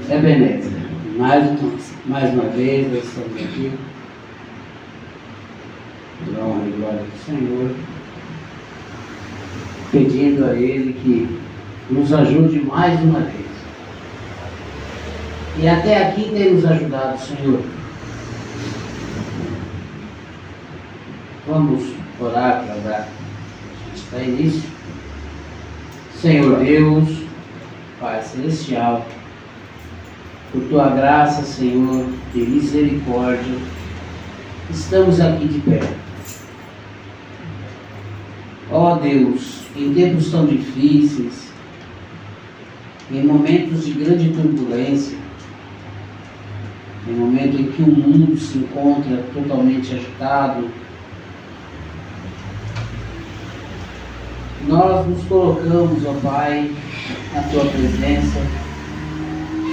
Ebenezer, mais uma vez nós estamos aqui, pela honra e glória do Senhor, pedindo a Ele que nos ajude mais uma vez. E até aqui tem nos ajudado, Senhor. Vamos orar para dar início. Senhor Deus, Pai Celestial, por Tua graça, Senhor, e misericórdia, estamos aqui de pé. Ó Deus, em tempos tão difíceis, em momentos de grande turbulência, em momento em que o mundo se encontra totalmente agitado, nós nos colocamos, ó Pai, na Tua presença,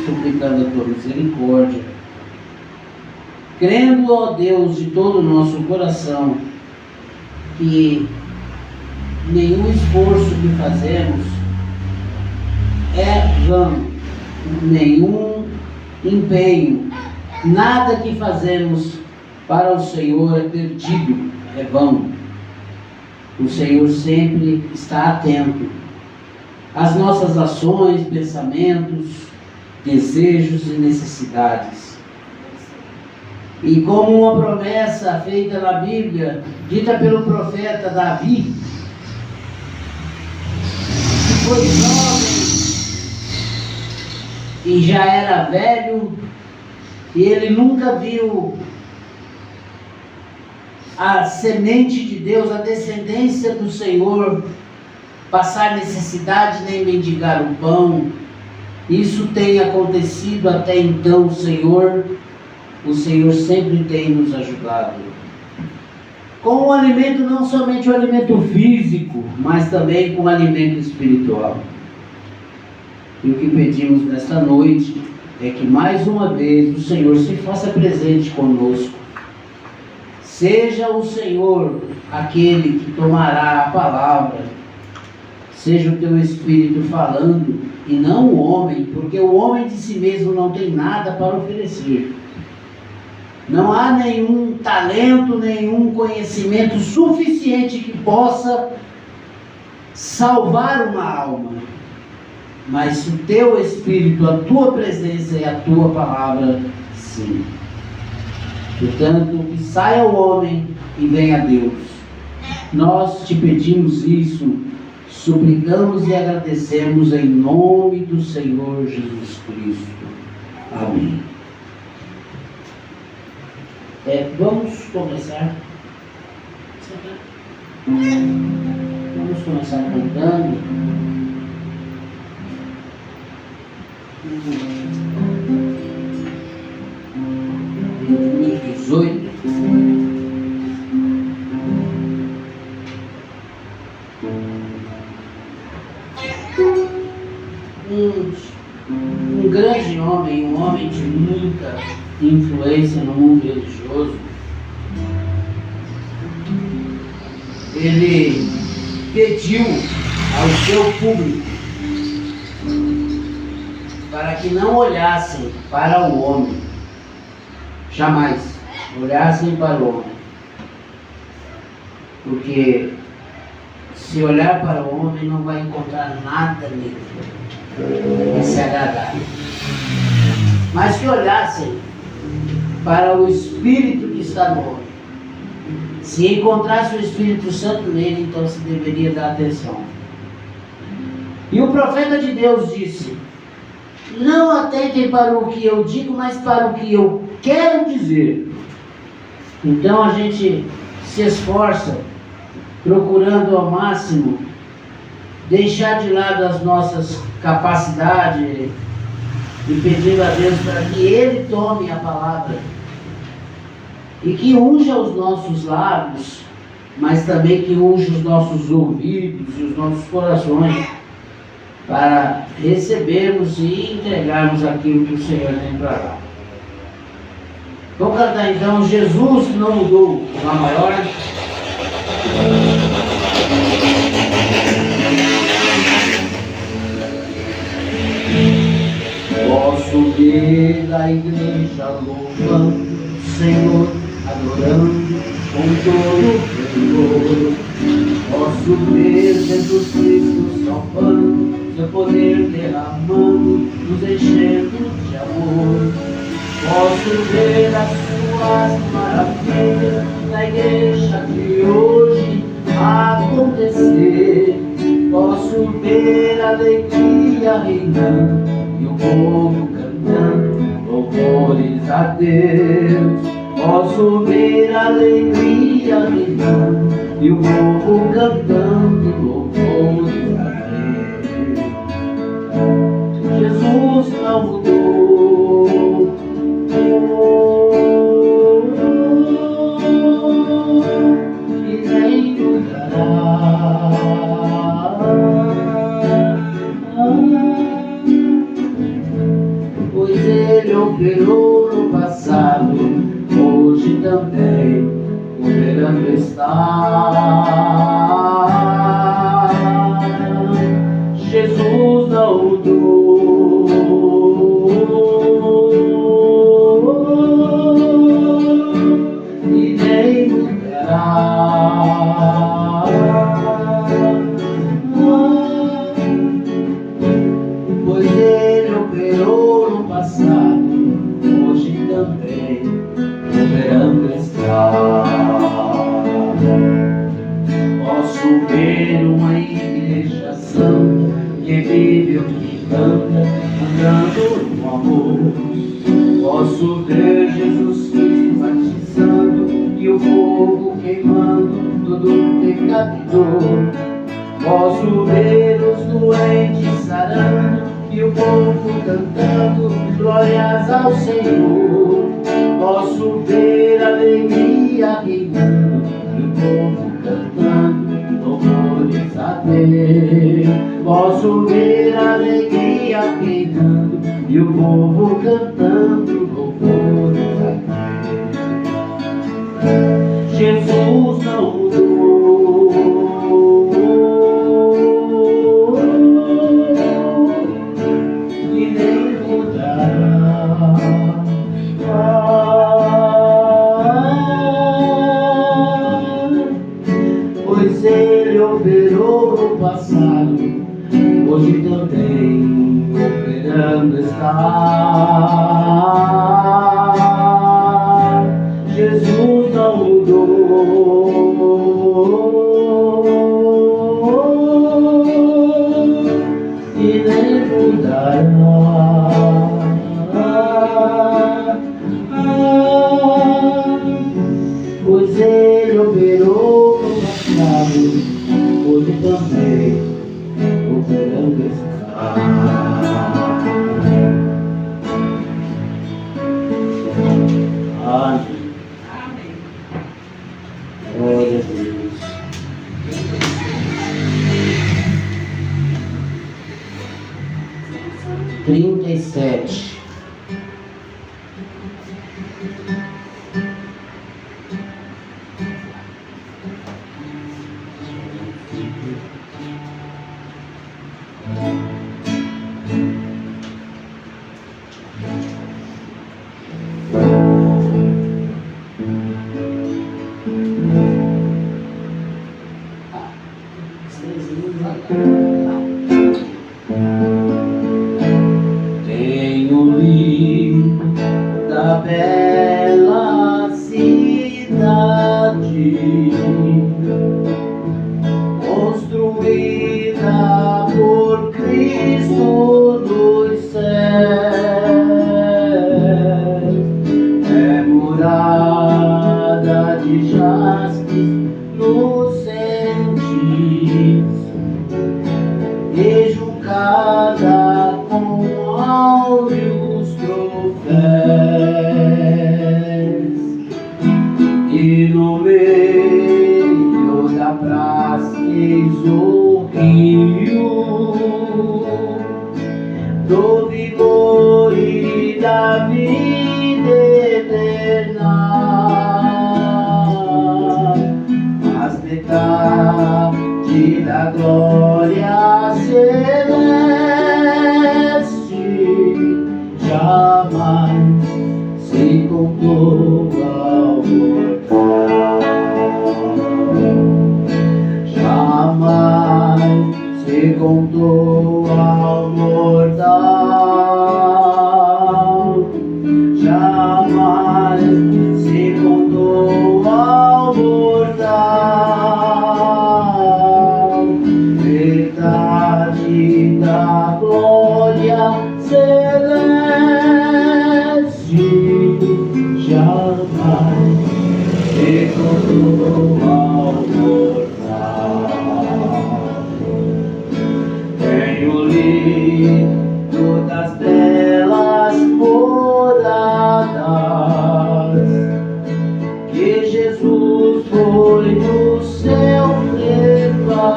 suplicando a Tua misericórdia, crendo, ó Deus, de todo o nosso coração, que nenhum esforço que fazemos é vão, nenhum empenho, nada que fazemos para o Senhor é perdido, é vão. O Senhor sempre está atento às nossas ações, pensamentos, desejos e necessidades. E como uma promessa feita na Bíblia, dita pelo profeta Davi, que foi jovem e já era velho, e ele nunca viu a semente de Deus, a descendência do Senhor, passar necessidade nem mendigar o pão. Isso tem acontecido até então, Senhor. O Senhor sempre tem nos ajudado. Com o alimento, não somente o alimento físico, mas também com o alimento espiritual. E o que pedimos nesta noite é que mais uma vez o Senhor se faça presente conosco. Seja o Senhor aquele que tomará a palavra, seja o Teu Espírito falando e não o homem, porque o homem de si mesmo não tem nada para oferecer. Não há nenhum talento, nenhum conhecimento suficiente que possa salvar uma alma. Mas se o Teu Espírito, a Tua presença e a Tua palavra, sim. Portanto, que saia o homem e venha Deus. Nós te pedimos isso, suplicamos e agradecemos em nome do Senhor Jesus Cristo. Amém. Vamos começar cantando. 18. Um grande homem, um homem de muita influência no mundo religioso, ele pediu ao seu público para que não olhassem para o homem, jamais olhassem para o homem, porque se olhar para o homem não vai encontrar nada nele que se agradável, mas que olhassem para o Espírito que está no homem. Se encontrasse o Espírito Santo nele, então se deveria dar atenção. E o profeta de Deus disse: não atentem para o que eu digo, mas para o que eu quero dizer. Então a gente se esforça, procurando ao máximo deixar de lado as nossas capacidades e pedindo a Deus para que Ele tome a palavra e que unja os nossos lábios mas também que unja os nossos ouvidos e os nossos corações para recebermos e entregarmos aquilo que o Senhor tem para lá. Vamos cantar então, Jesus não mudou, Lá maior. Posso ver a igreja louvando o Senhor, adorando com todo o fervor. Posso ver Jesus Cristo salvando, seu poder derramando, nos enchendo de amor. Posso ver as suas maravilhas na igreja de hoje acontecer. Posso ver a alegria reinando e o povo cantando louvores a Deus. Posso ver a alegria reinando e o povo cantando louvores a Deus. Jesus não mudou, e nem mudará. Pois Ele operou no passado, hoje também operando está. Jesus não mudou, e nem mudará. Pois Ele operou no passado, hoje também operando está. Posso ver uma igreja santa que vive o que canta, andando no amor. Posso ver Jesus Cristo batizando e o fogo queimando todo pecado e dor. Posso ver os doentes sarando e o povo cantando glórias ao Senhor. Posso ver a alegria reinando e o povo cantando louvores a Deus. Posso ver a alegria reinando e o povo cantando louvores a Deus. Jesus não mudou, e nem mudará. Pois Ele operou no passado, hoje também operando está. Jesus não mudou, e nem mudará. Pois Ele operou no passado, hoje também operando está. Amém. Glória a Deus. Trinta e sete. Tenho livro da bela cidade, construída por Cristo nos céus. É morada de jaspe lucentes, enjucada com áureos troféus, e no meio no rio do vigor e da vida eterna, mas metade da glória celeste jamais se contou ao mortal, jamais se contou ao mortal, jamais se contou ao mortal, metade da glória celeste jamais se contou ao mortal. Tenho lido das belas moradas que Jesus foi no céu preparar,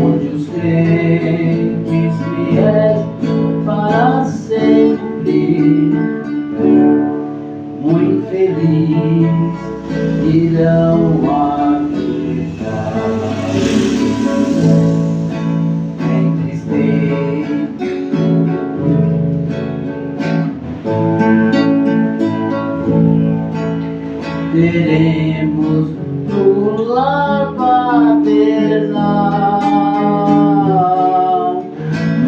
onde os crentes fiéis para sempre, muito feliz, irão habitar. Teremos no lar paternal,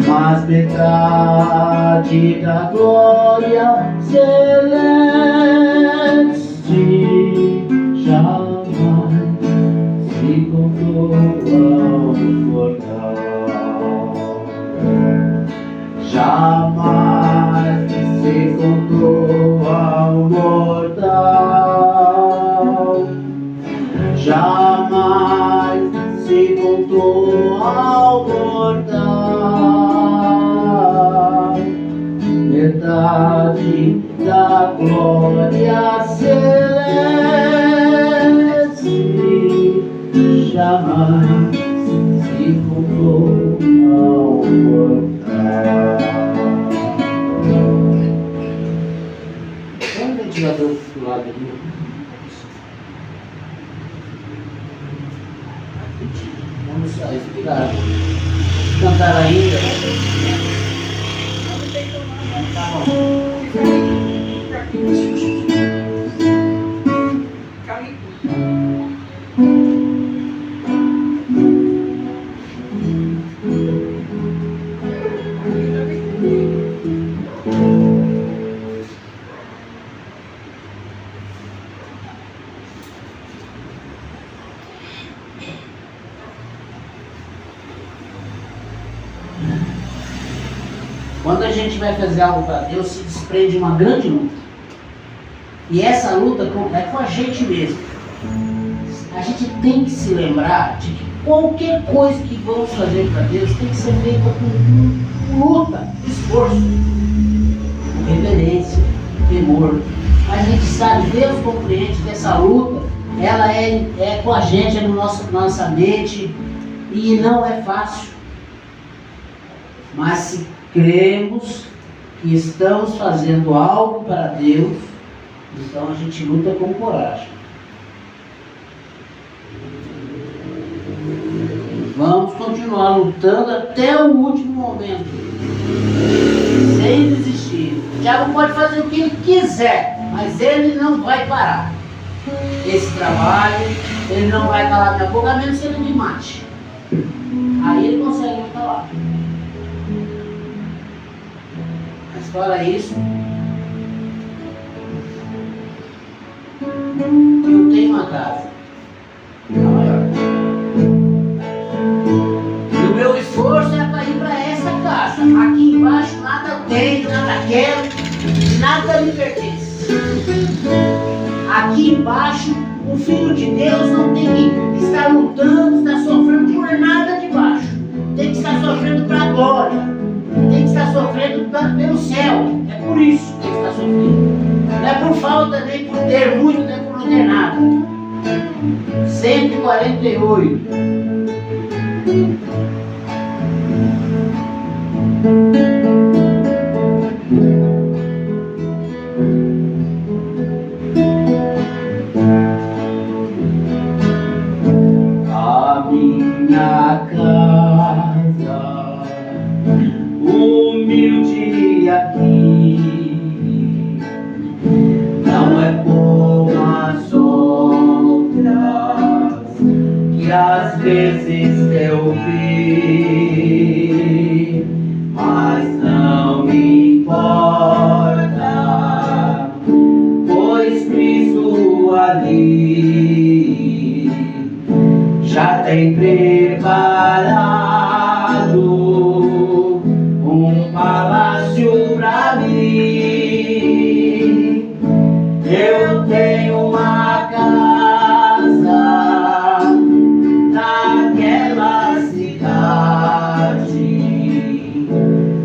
mas metade da glória celeste jamais se contou ao mortal, jamais se contou ao mortal, jamais se contou ao mortal, metade da glória celeste jamais se contou ao mortal. Põe o ventilador do lado ali. Vamos respirar. Cantar ainda. Tá bom. Quando a gente vai fazer algo para Deus, se desprende uma grande luta. E essa luta é com a gente mesmo. A gente tem que se lembrar de que qualquer coisa que vamos fazer para Deus tem que ser feita com luta, esforço, com reverência, temor. A gente sabe, Deus compreende que essa luta, ela é com a gente, é no nossa mente, e não é fácil. Mas se cremos que estamos fazendo algo para Deus, então a gente luta com coragem. Vamos continuar lutando até o último momento, sem desistir. O diabo pode fazer o que ele quiser, mas ele não vai parar esse trabalho, ele não vai calar minha boca, a menos que ele me mate. Aí ele consegue me calar. Mas fora isso, eu tenho uma casa, a maior. E o meu esforço é para ir para essa casa. Aqui embaixo nada tenho, nada quero, nada me pertence. Aqui embaixo, o Filho de Deus não tem que estar lutando, estar sofrendo por nada de baixo. Tem que estar sofrendo para a glória. Tem que estar sofrendo pelo céu. É por isso que tem que estar sofrendo. Não é por falta, nem por ter muito, nem por não ter nada. 148. A minha casa humilde aqui não é como as outras que às vezes eu vi, mas não me importa, pois Cristo ali já tem preparado um palácio pra mim. Eu tenho uma casa naquela cidade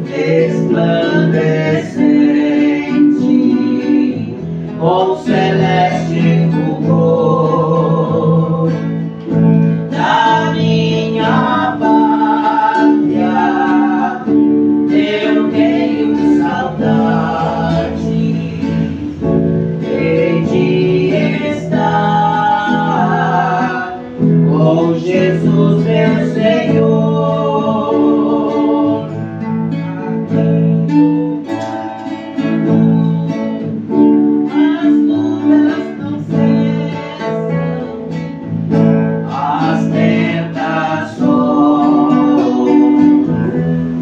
resplandecente com celeste fulgor. Da minha pátria eu tenho saudade, hei de estar com Jesus meu Senhor. As lutas não cessam, as tentações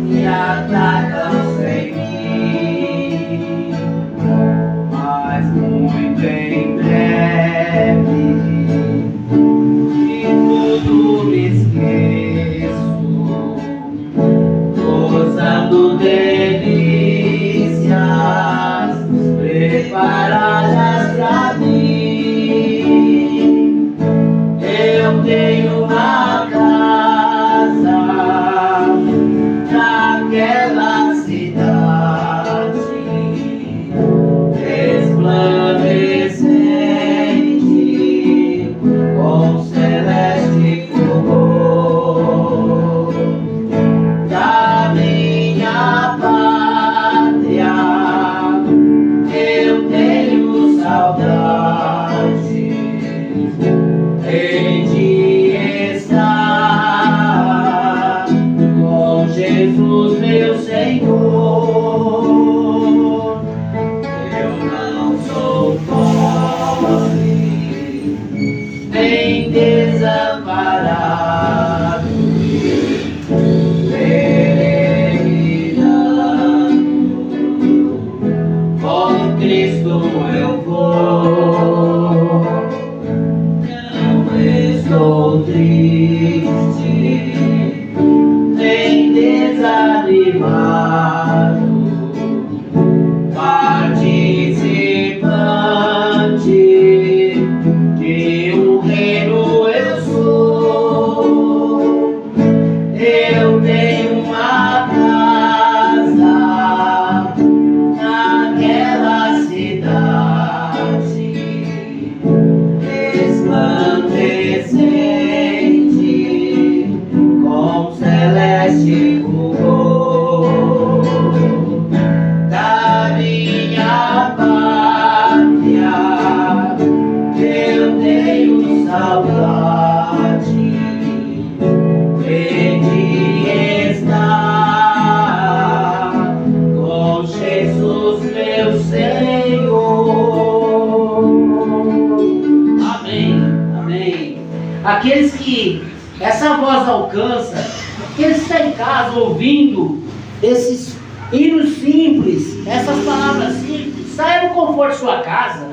me atacam sem fim, mas muito em breve de tudo me esqueço, gozando delícias preparadas pra mim. Eu tenho uma casa naquela cidade resplandecente com celeste fulgor. Da minha pátria eu tenho saudade, hei de estar com Jesus meu Senhor. Eu não sou pobre nem desamparado, peregrinando com Cristo eu vou. Não estou triste nem desanimado, participante de um reino eu sou. Eu tenho uma casa naquela cidade resplandecente com celeste fulgor. Da minha pátria eu tenho saudade, hei de estar com Jesus meu Senhor. Amém, amém. Aqueles que essa voz alcança, aqueles que estão em casa ouvindo esses hinos simples, essas palavras simples, saia do conforto de sua casa,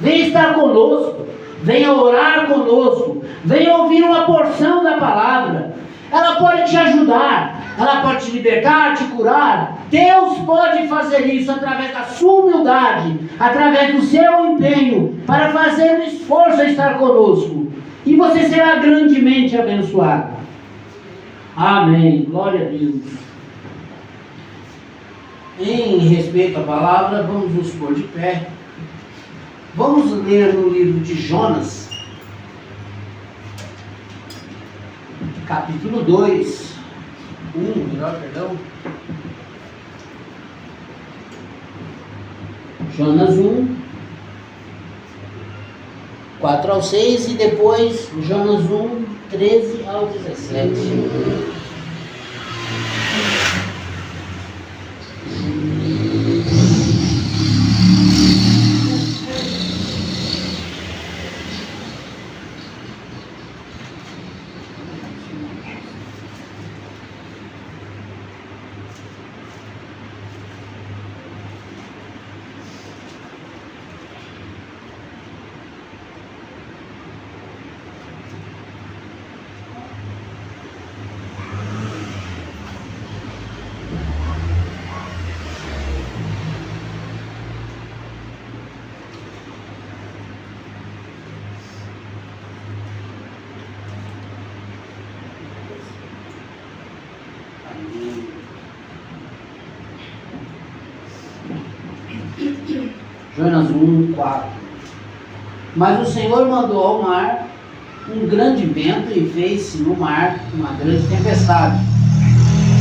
venha estar conosco, venha orar conosco, venha ouvir uma porção da palavra. Ela pode te ajudar, ela pode te libertar, te curar. Deus pode fazer isso através da sua humildade, através do seu empenho, para fazer um esforço a estar conosco. E você será grandemente abençoado. Amém. Glória a Deus. Em respeito à palavra, vamos nos pôr de pé. Vamos ler no livro de Jonas, capítulo 2, Jonas 1, 4 ao 6 e depois Jonas 1, 13 ao 17. Jonas 1, 4. Mas o Senhor mandou ao mar um grande vento e fez-se no mar uma grande tempestade.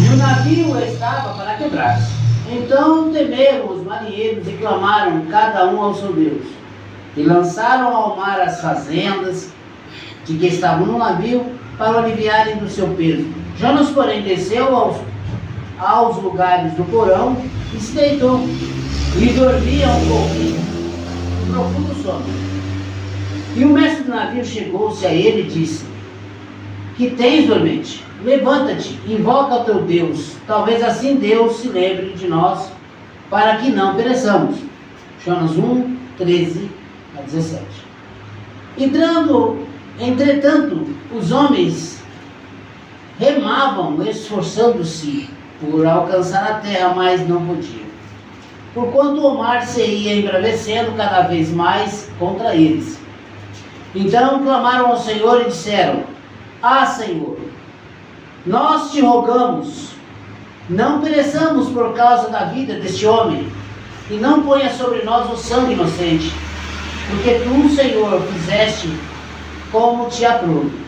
E o navio estava para quebrar-se. Então temeram os marinheiros e clamaram cada um ao seu Deus. E lançaram ao mar as fazendas de que estavam no navio para o aliviarem do seu peso. Jonas, porém, desceu aos lugares do porão e se deitou. E dormia um pouquinho, um profundo sono. E o mestre do navio chegou-se a ele e disse: Que tens, dormente? Levanta-te, invoca o teu Deus. Talvez assim Deus se lembre de nós, para que não pereçamos. Jonas 1, 13 a 17. Entretanto, os homens remavam, esforçando-se por alcançar a terra, mas não podiam, porquanto o mar se ia embravecendo cada vez mais contra eles. Então clamaram ao Senhor e disseram: Ah, Senhor, nós te rogamos, não pereçamos por causa da vida deste homem, e não ponha sobre nós o sangue inocente, porque tu, Senhor, fizeste como te aprouve.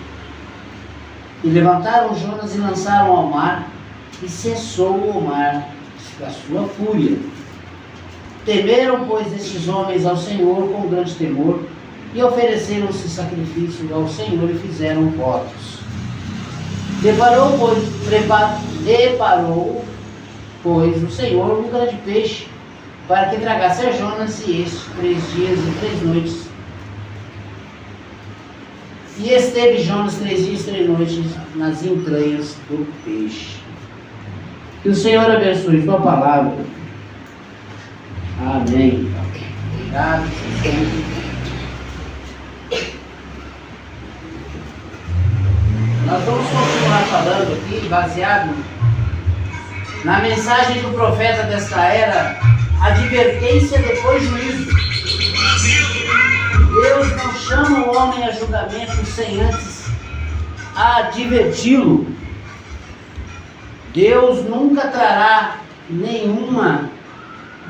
E levantaram Jonas e lançaram ao mar, e cessou o mar da sua fúria. Temeram, pois, estes homens ao Senhor com grande temor, e ofereceram-se sacrifício ao Senhor e fizeram votos. Deparou, pois, o Senhor um grande peixe, para que tragasse a Jonas e este 3 dias e 3 noites. E esteve Jonas 3 dias e 3 noites nas entranhas do peixe. Que o Senhor abençoe sua palavra. Amém. Obrigado, Senhor. Nós vamos continuar falando aqui, baseado na mensagem do profeta desta era: advertência depois juízo. Deus não chama o homem a julgamento sem antes adverti-lo. Deus nunca trará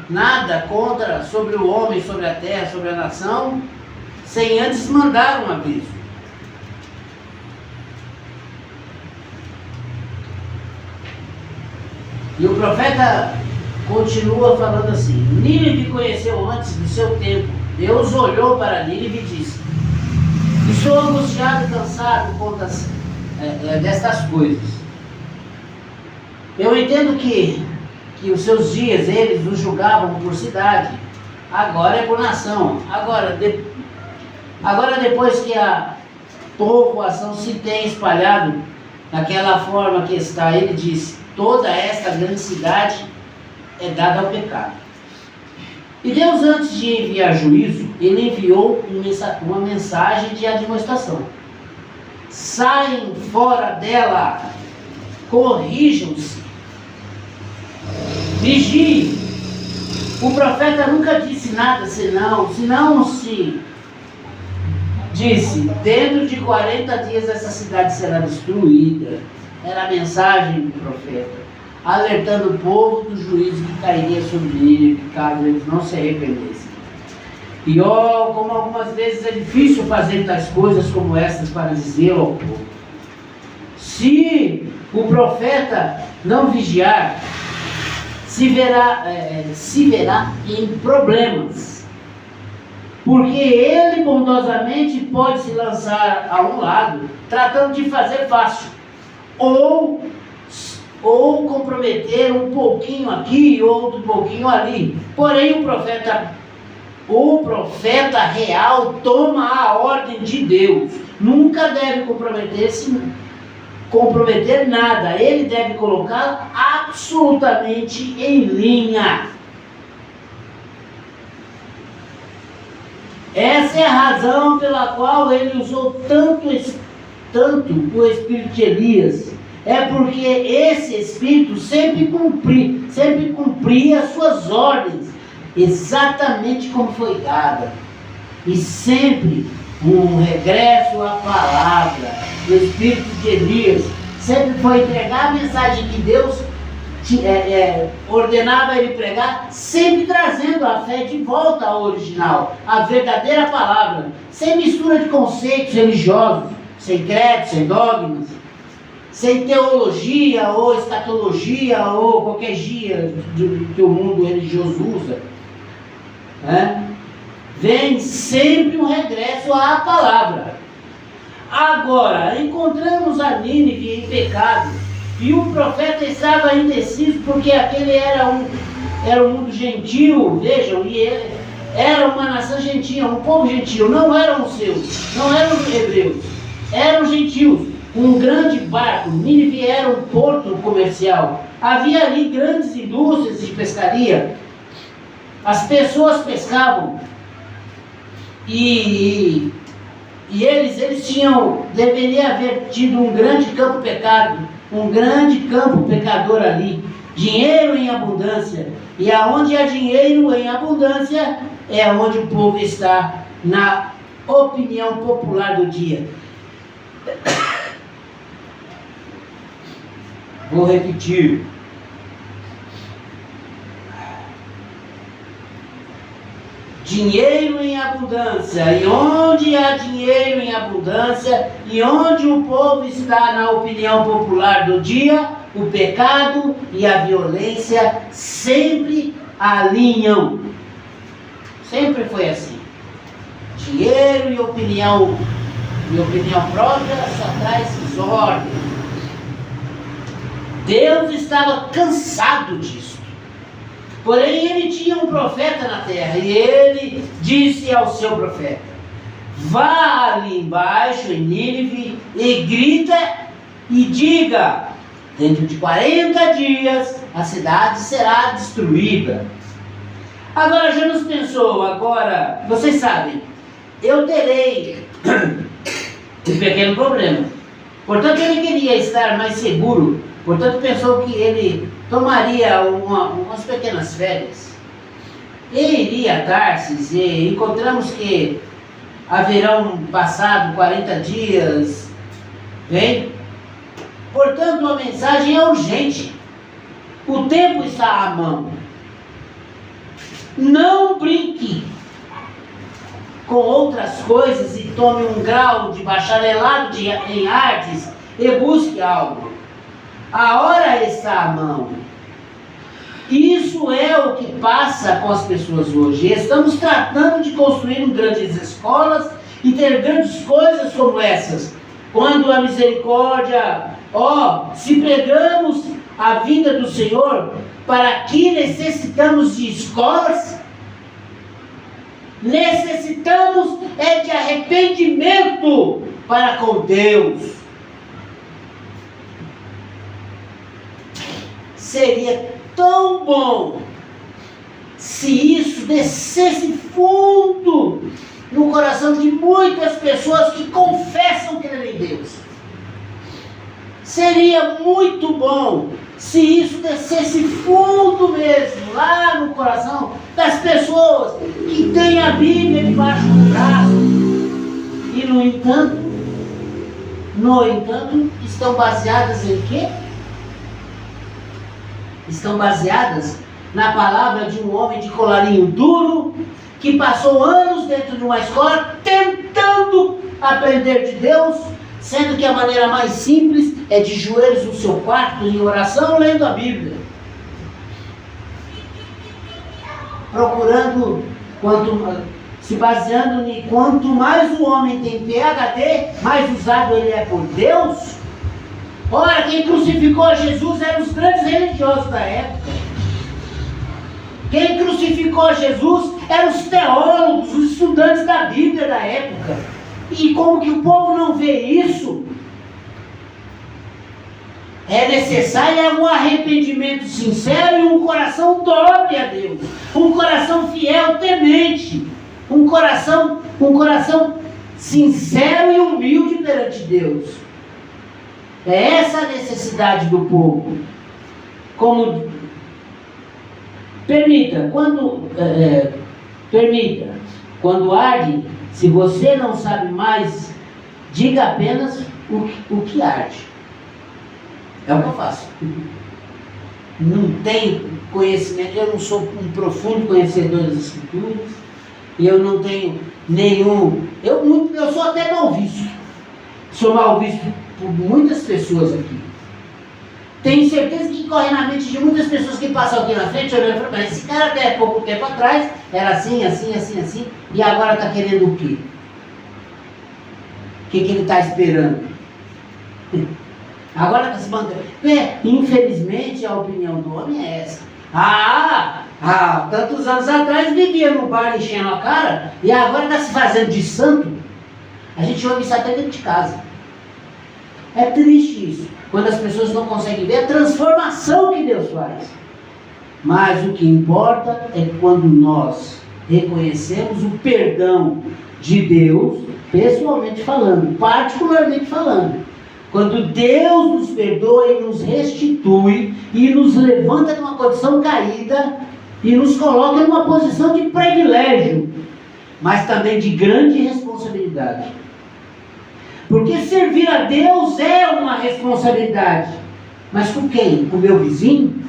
nada contra sobre o homem, sobre a terra, sobre a nação, sem antes mandar um aviso. E o profeta continua falando assim: Nínive conheceu antes do seu tempo. Deus olhou para Nínive e disse: Estou angustiado e cansado destas coisas. Eu entendo que os seus dias eles os julgavam por cidade, agora é por nação. Agora depois que a povoação se tem espalhado daquela forma que está, ele disse: toda esta grande cidade é dada ao pecado. E Deus, antes de enviar juízo, ele enviou uma mensagem de admoestação: saem fora dela, corrijam-se, vigiem. O profeta nunca disse nada senão se disse: dentro de 40 dias essa cidade será destruída. Era a mensagem do profeta, alertando o povo do juízo que cairia sobre ele, caso eles não se arrependessem. E como algumas vezes é difícil fazer tais coisas como essas para dizer ao povo: Se o profeta não vigiar, se verá em problemas, porque ele bondosamente pode se lançar a um lado, tratando de fazer fácil, ou comprometer um pouquinho aqui e outro pouquinho ali. Porém, o profeta real toma a ordem de Deus, nunca deve comprometer nada, ele deve colocar absolutamente em linha. Essa é a razão pela qual ele usou tanto o espírito de Elias. É porque esse espírito sempre cumpria as suas ordens, exatamente como foi dada. E sempre um regresso à palavra. O espírito de Elias sempre foi entregar a mensagem que Deus ordenava ele pregar, sempre trazendo a fé de volta ao original, a verdadeira palavra, sem mistura de conceitos religiosos, sem credo, sem dogmas, sem teologia ou escatologia ou qualquer gia que o mundo religioso usa, né? Vem sempre um regresso à palavra. Agora, encontramos a Nínive em pecado, e o profeta estava indeciso, porque aquele era um mundo gentil, vejam, e ele era uma nação gentil, um povo gentil, não eram os seus, não eram os hebreus, eram gentios. Um grande barco, Nínive era um porto comercial, havia ali grandes indústrias de pescaria, as pessoas pescavam, e eles deveria haver tido um grande campo pecador ali, dinheiro em abundância, e aonde há dinheiro em abundância, é onde o povo está, na opinião popular do dia. Vou repetir. Dinheiro em abundância, e onde há dinheiro em abundância, e onde o povo está na opinião popular do dia, o pecado e a violência sempre alinham. Sempre foi assim. Dinheiro e opinião própria só traz desordem. Deus estava cansado disso. Porém, ele tinha um profeta na terra, e ele disse ao seu profeta: vá ali embaixo em Nínive e grita e diga: dentro de 40 dias a cidade será destruída. Agora já nos pensou, vocês sabem, eu terei um pequeno problema. Portanto, ele queria estar mais seguro. Portanto, pensou que ele tomaria umas pequenas férias. Ele iria a Tarsis, e encontramos que haverão passado 40 dias. Bem? Portanto, a mensagem é urgente. O tempo está à mão. Não brinque com outras coisas e tome um grau de bacharelado em artes e busque algo. A hora está à mão. Isso é o que passa com as pessoas hoje. Estamos tratando de construir grandes escolas e ter grandes coisas como essas. Quando a misericórdia, se pregamos a vinda do Senhor, para que necessitamos de escolas? Necessitamos de arrependimento para com Deus. Seria tão bom se isso descesse fundo no coração de muitas pessoas que confessam crer em Deus. Seria muito bom se isso descesse fundo mesmo, lá no coração das pessoas que têm a Bíblia debaixo do braço e, no entanto, estão baseadas em quê? Estão baseadas na palavra de um homem de colarinho duro, que passou anos dentro de uma escola tentando aprender de Deus, Sendo que a maneira mais simples é de joelhos no seu quarto, em oração, lendo a Bíblia. Procurando, se baseando em quanto mais o homem tem PhD, mais usado ele é por Deus. Ora, quem crucificou Jesus eram os grandes religiosos da época. Quem crucificou Jesus eram os teólogos, os estudantes da Bíblia da época. E como que o povo não vê isso? É necessário um arrependimento sincero e um coração dobre a Deus. Um coração fiel, temente. Um coração sincero e humilde perante Deus. É essa a necessidade do povo. Permita, quando arde, se você não sabe mais, diga apenas o que arde. É o que eu faço. Não tenho conhecimento, eu não sou um profundo conhecedor das Escrituras, e eu não tenho nenhum. Eu sou até mal visto. Sou mal visto por muitas pessoas aqui. Tenho certeza que corre na mente de muitas pessoas que passam aqui na frente olhando e falando, mas esse cara até pouco tempo atrás era assim, e agora está querendo o quê? O que ele está esperando? Agora está se mantendo. Infelizmente a opinião do homem é essa. Tantos anos atrás vivia no bar enchendo a cara e agora está se fazendo de santo. A gente ouve isso até dentro de casa. É triste isso, quando as pessoas não conseguem ver a transformação que Deus faz. Mas o que importa é quando nós reconhecemos o perdão de Deus, pessoalmente falando, particularmente falando. Quando Deus nos perdoa e nos restitui e nos levanta de uma condição caída e nos coloca numa posição de privilégio, mas também de grande responsabilidade. Porque servir a Deus é uma responsabilidade. Mas com quem? Com o meu vizinho?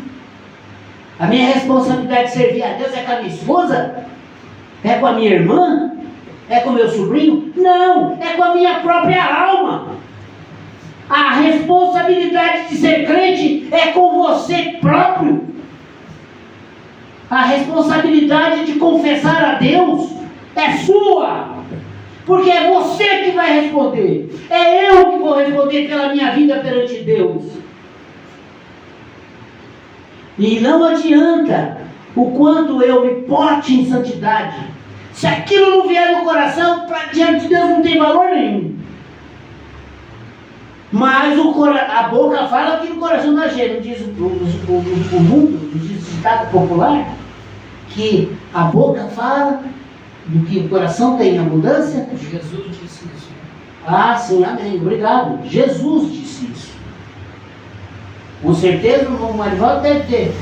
A minha responsabilidade de servir a Deus é com a minha esposa? É com a minha irmã? É com o meu sobrinho? Não, é com a minha própria alma. A responsabilidade de ser crente é com você próprio. A responsabilidade de confessar a Deus é sua. Porque é você que vai responder. É eu que vou responder pela minha vida perante Deus. E não adianta o quanto eu me porte em santidade. Se aquilo não vier no coração, diante de Deus não tem valor nenhum. Mas a boca fala que no coração da gente, não diz o mundo, não diz o ditado popular, que a boca fala do que o coração tem em abundância. Jesus disse isso. Sim, amém, obrigado. Jesus disse isso. Com certeza o Marivaldo deve ter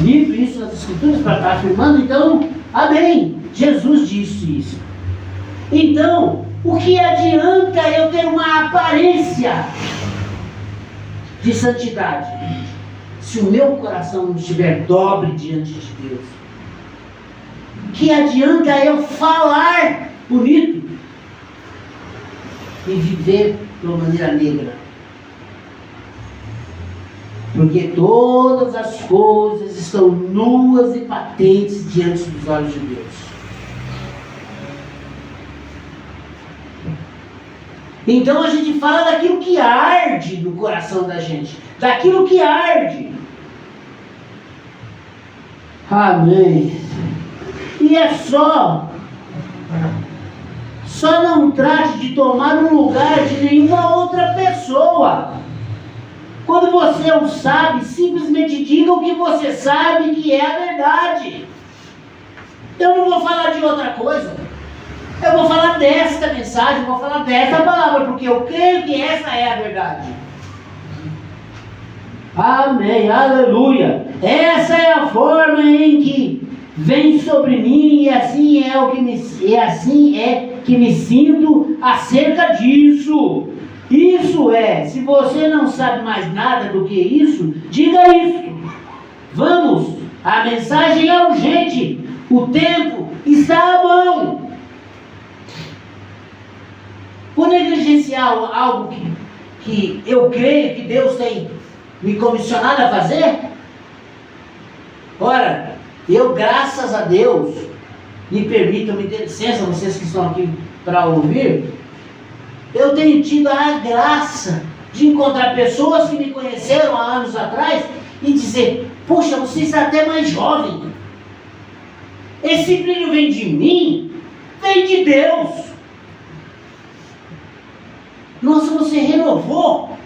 lido isso nas Escrituras para estar afirmando, então, amém. Jesus disse isso. Então, o que adianta eu ter uma aparência de santidade se o meu coração não estiver dobre diante de Deus? Que adianta eu falar bonito e viver de uma maneira negra? Porque todas as coisas estão nuas e patentes diante dos olhos de Deus. Então a gente fala daquilo que arde no coração da gente, daquilo que arde. Amém. E é só não trate de tomar o lugar de nenhuma outra pessoa. Quando você o sabe, simplesmente diga o que você sabe que é a verdade. Eu não vou falar de outra coisa. Eu vou falar desta mensagem, eu vou falar desta palavra, porque eu creio que essa é a verdade. Amém, aleluia. Essa é a forma em que vem sobre mim e assim é que me sinto acerca disso. Isso é, se você não sabe mais nada do que isso, diga isso. Vamos, a mensagem é urgente, o tempo está à mão. Quando negligenciar algo que eu creio que Deus tem me comissionado a fazer? Ora, eu, graças a Deus, me permitam, me dê licença, vocês que estão aqui para ouvir, eu tenho tido a graça de encontrar pessoas que me conheceram há anos atrás e dizer: poxa, você está até mais jovem. Esse brilho vem de mim, vem de Deus. Nossa, você renovou.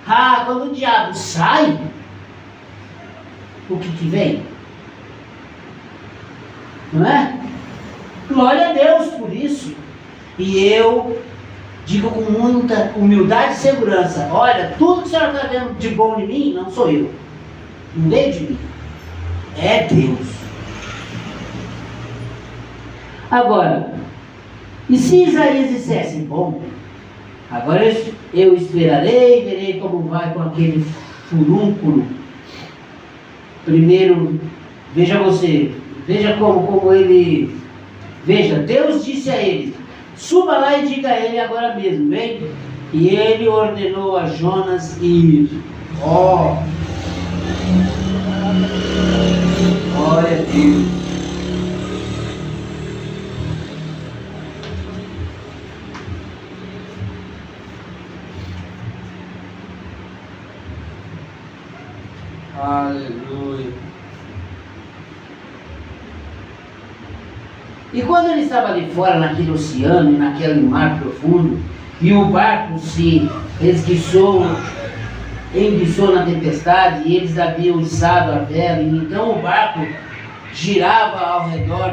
Ah, quando o diabo sai, o que vem? Não é? Glória a Deus por isso. E eu digo com muita humildade e segurança: olha, tudo que a senhora está vendo de bom em mim, não sou eu. Não veio de mim. É Deus. Agora, e se Isaías dissesse: bom, agora eu esperarei, verei como vai com aquele furúnculo. Primeiro, veja como ele... Veja, Deus disse a ele: suba lá e diga a ele agora mesmo, vem. E ele ordenou a Jonas ir. Glória a Deus. Aleluia. E quando ele estava ali fora, naquele oceano e naquele mar profundo, e o barco se enguiçou na tempestade, e eles haviam içado a vela, e então o barco girava ao redor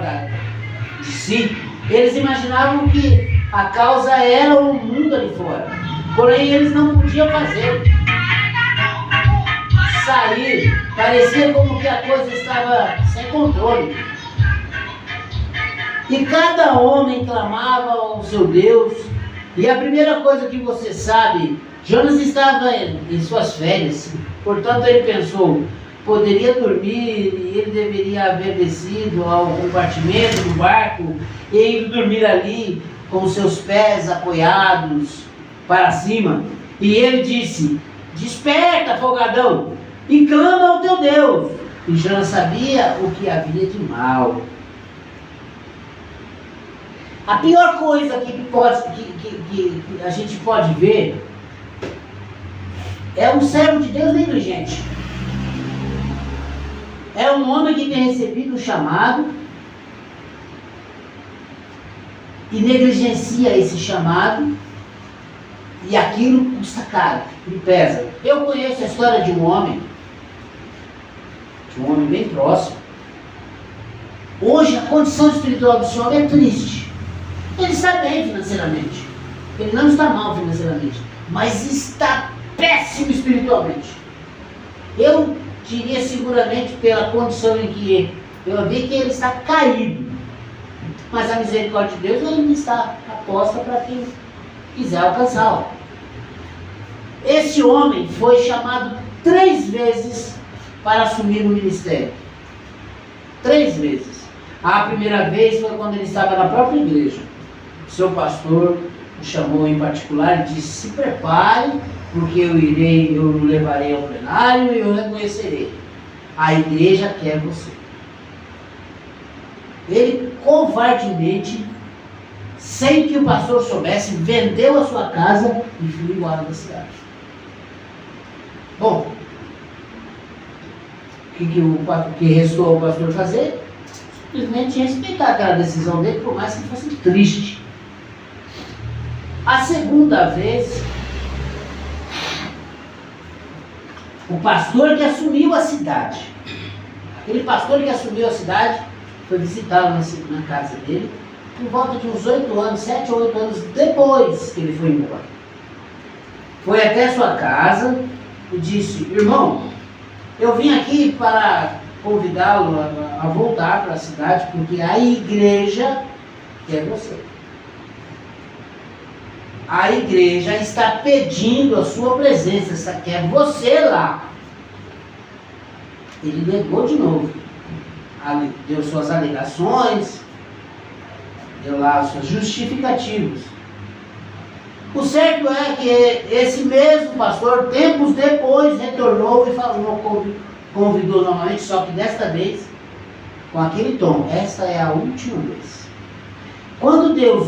de si, eles imaginavam que a causa era o mundo ali fora. Porém, eles não podiam fazer. Sair, parecia como que a coisa estava sem controle. E cada homem clamava ao seu Deus. E a primeira coisa que você sabe, Jonas estava em suas férias. Portanto, ele pensou: poderia dormir, e ele deveria haver descido ao compartimento do barco e ido dormir ali com seus pés apoiados para cima. E ele disse: desperta, folgadão, e clama ao teu Deus. E Jonas sabia o que havia de mal. A pior coisa que a gente pode ver é um servo de Deus negligente. É um homem que tem recebido o chamado e negligencia esse chamado, e aquilo custa caro, me pesa. Eu conheço a história de um homem bem próximo. Hoje a condição espiritual do senhor é triste. Ele está bem financeiramente, ele não está mal financeiramente, mas está péssimo espiritualmente. Eu diria seguramente, pela condição em que eu vi, que ele está caído. Mas a misericórdia de Deus ainda está aposta para quem quiser alcançá-la. Esse homem foi chamado 3 vezes para assumir o ministério. 3 vezes. A primeira vez foi quando ele estava na própria igreja. O seu pastor o chamou em particular e disse: se prepare, porque eu o levarei ao plenário e eu reconhecerei. A igreja quer você. Ele covardemente, sem que o pastor soubesse, vendeu a sua casa e foi embora da cidade. Bom, o que restou ao pastor fazer? Simplesmente respeitar aquela decisão dele, por mais que fosse triste. A segunda vez, o pastor que assumiu a cidade, aquele pastor que assumiu a cidade, foi visitá-lo na casa dele, por volta de uns 8 anos, 7 ou 8 anos depois que ele foi embora. Foi até sua casa e disse: irmão, eu vim aqui para convidá-lo a voltar para a cidade, porque a igreja quer você. A igreja está pedindo a sua presença, quer você lá. Ele negou de novo. Deu suas alegações, deu lá suas justificativas. O certo é que esse mesmo pastor, tempos depois, retornou e falou, convidou novamente, só que desta vez, com aquele tom, esta é a última vez. Quando Deus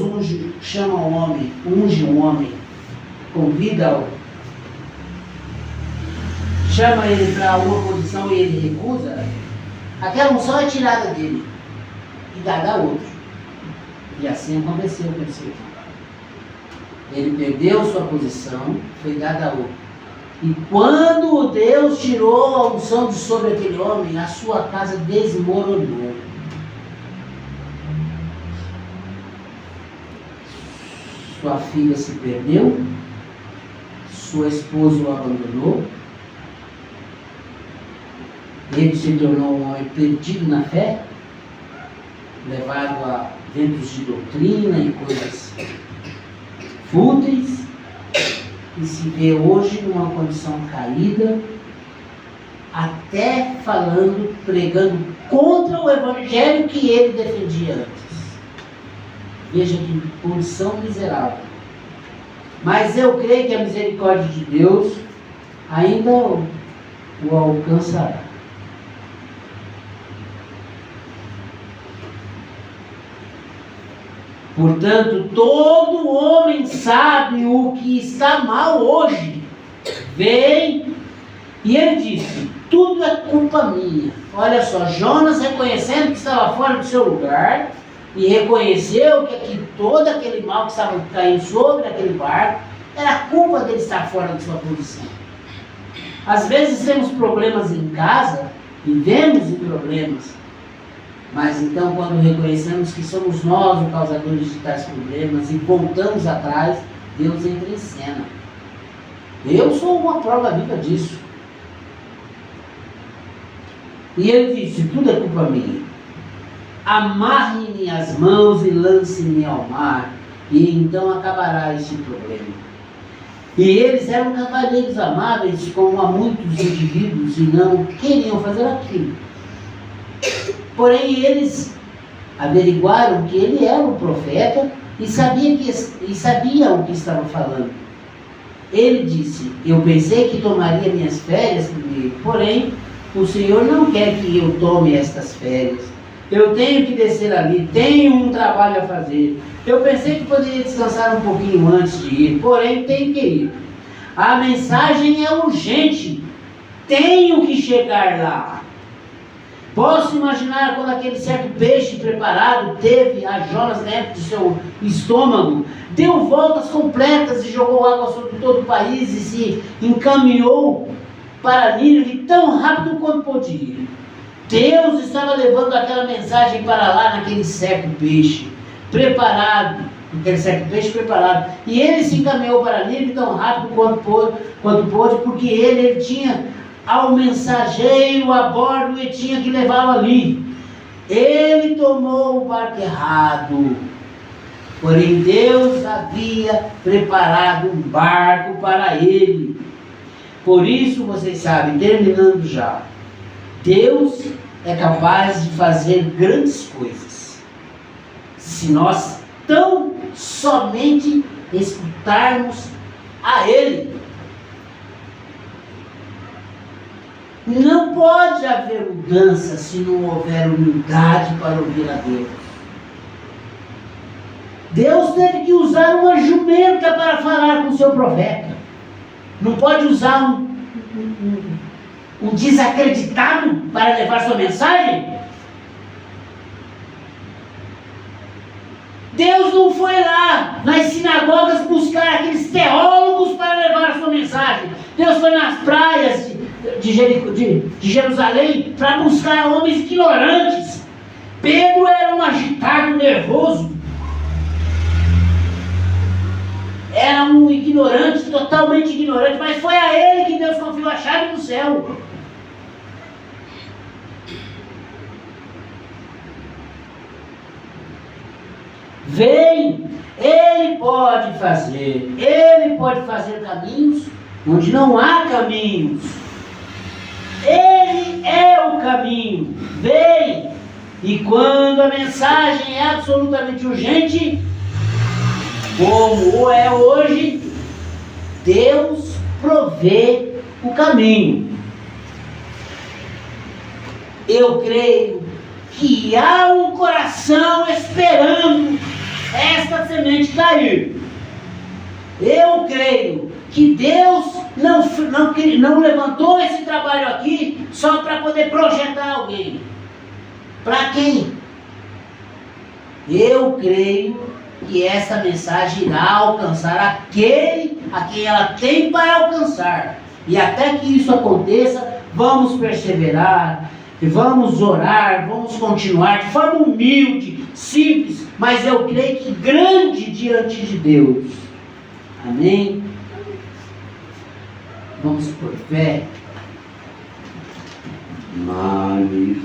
chama um homem, unge um homem, convida-o, chama ele para uma posição e ele recusa, aquela unção é tirada dele e dada a outro. E assim aconteceu com esse irmão. Ele perdeu sua posição, foi dada a outro. E quando Deus tirou a unção de sobre aquele homem, a sua casa desmoronou. Sua filha se perdeu, sua esposa o abandonou, ele se tornou um homem perdido na fé, levado a ventos de doutrina e coisas fúteis, e se vê hoje numa condição caída, até falando, pregando contra o evangelho que ele defendia antes. Veja que condição miserável. Mas eu creio que a misericórdia de Deus ainda o alcançará. Portanto, todo homem sabe o que está mal hoje. Vem, e ele disse, tudo é culpa minha. Olha só, Jonas reconhecendo que estava fora do seu lugar, e reconheceu que todo aquele mal que estava caindo sobre aquele barco, era culpa dele estar fora de sua posição. Às vezes temos problemas em casa, vivemos em problemas, mas então quando reconhecemos que somos nós os causadores de tais problemas e voltamos atrás, Deus entra em cena. Eu sou uma prova viva disso. E ele disse, tudo é culpa minha. Amarre-me as mãos e lance-me ao mar, e então acabará este problema. E eles eram cavaleiros amáveis, como há muitos indivíduos, e não queriam fazer aquilo. Porém, eles averiguaram que ele era um profeta e sabiam o que estava falando. Ele disse, eu pensei que tomaria minhas férias primeiro, porém, o Senhor não quer que eu tome estas férias. Eu tenho que descer ali, tenho um trabalho a fazer. Eu pensei que poderia descansar um pouquinho antes de ir, porém tenho que ir. A mensagem é urgente, tenho que chegar lá. Posso imaginar quando aquele certo peixe preparado teve a Jonas dentro do seu estômago, deu voltas completas e jogou água sobre todo o país e se encaminhou para Nínive tão rápido quanto podia. Deus estava levando aquela mensagem para lá naquele certo peixe preparado, e ele se encaminhou para Nínive tão rápido quanto pôde, porque ele tinha ao mensageiro a bordo e tinha que levá-lo ali. Ele tomou o barco errado, porém Deus havia preparado um barco para ele. Por isso, vocês sabem, terminando já, Deus é capaz de fazer grandes coisas, se nós tão somente escutarmos a Ele. Não pode haver mudança se não houver humildade para ouvir a Deus. Deus teve que usar uma jumenta para falar com o seu profeta. Não pode usar um desacreditado para levar sua mensagem? Deus não foi lá nas sinagogas buscar aqueles teólogos para levar a sua mensagem. Deus foi nas praias de Jerusalém para buscar homens ignorantes. Pedro era um agitado, nervoso. Era um ignorante, totalmente ignorante, mas foi a ele que Deus confiou a chave do céu. Vem, Ele pode fazer caminhos onde não há caminhos. Ele é o caminho. Vem, e quando a mensagem é absolutamente urgente, como é hoje, Deus provê o caminho. Eu creio que há um coração esperando esta semente cair. Eu creio que Deus não levantou esse trabalho aqui só para poder projetar alguém. Para quem? Eu creio que essa mensagem irá alcançar aquele a quem ela tem para alcançar. E até que isso aconteça, vamos perseverar, vamos orar, vamos continuar de forma humilde, simples, mas eu creio que grande diante de Deus. Amém? Vamos por fé. Manifesta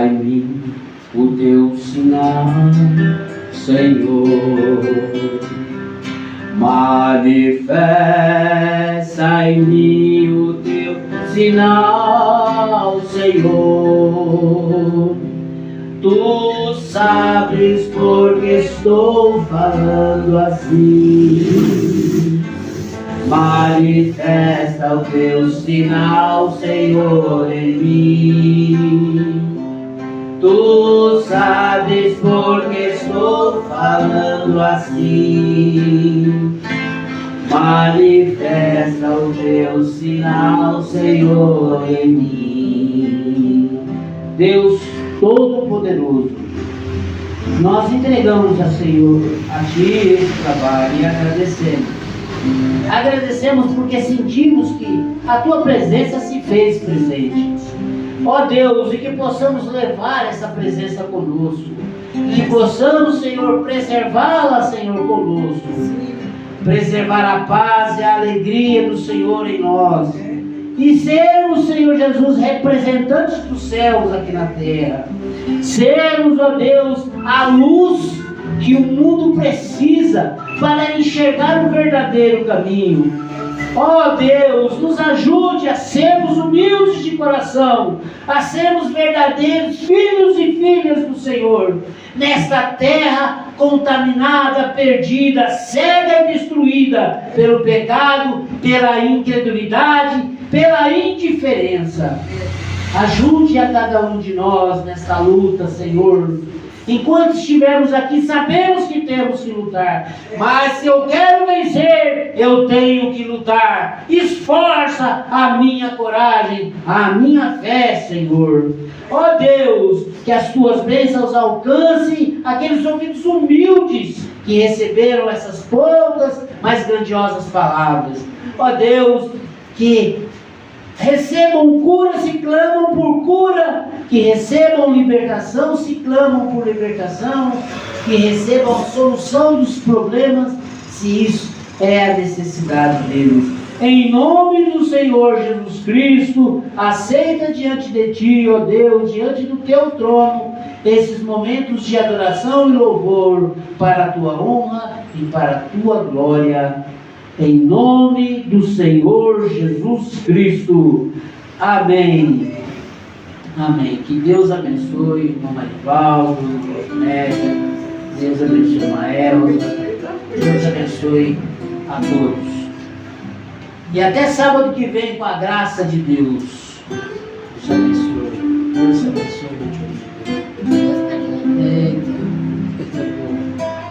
em mim o teu sinal, Senhor. Manifesta em mim o teu sinal, Senhor. Tu sabes porque estou falando assim. Manifesta o teu sinal, Senhor, em mim. Tu sabes porque estou falando assim. Manifesta o teu sinal, Senhor, em mim. Deus Todo-Poderoso, nós entregamos a Senhor, a Ti esse trabalho e agradecemos. Agradecemos porque sentimos que a Tua presença se fez presente. Ó Deus, e que possamos levar essa presença conosco. E que possamos, Senhor, preservá-la, Senhor, conosco. Preservar a paz e a alegria do Senhor em nós. E sermos, Senhor Jesus, representantes dos céus aqui na terra. Sermos, ó Deus, a luz que o mundo precisa para enxergar o verdadeiro caminho. Ó Deus, nos ajude a sermos humildes de coração, a sermos verdadeiros filhos e filhas do Senhor, nesta terra contaminada, perdida, cega e destruída pelo pecado, pela incredulidade, pela indiferença. Ajude a cada um de nós nesta luta, Senhor. Enquanto estivermos aqui, sabemos que temos que lutar, mas se eu quero vencer, eu tenho que lutar. Esforça a minha coragem, a minha fé, Senhor. Ó Deus, que as Tuas bênçãos alcancem aqueles ouvidos humildes que receberam essas poucas, mas grandiosas palavras. Ó Deus, que recebam cura se clamam por cura, que recebam libertação se clamam por libertação, que recebam a solução dos problemas se isso é a necessidade deles. Em nome do Senhor Jesus Cristo, aceita diante de Ti, ó Deus, diante do Teu trono, esses momentos de adoração e louvor para a Tua honra e para a Tua glória. Em nome do Senhor Jesus Cristo. Amém. Amém. Que Deus abençoe o irmão Marivaldo, o Rosmédia. Deus abençoe a Maelza. Deus abençoe a todos. E até sábado que vem, com a graça de Deus. Deus abençoe. Deus abençoe.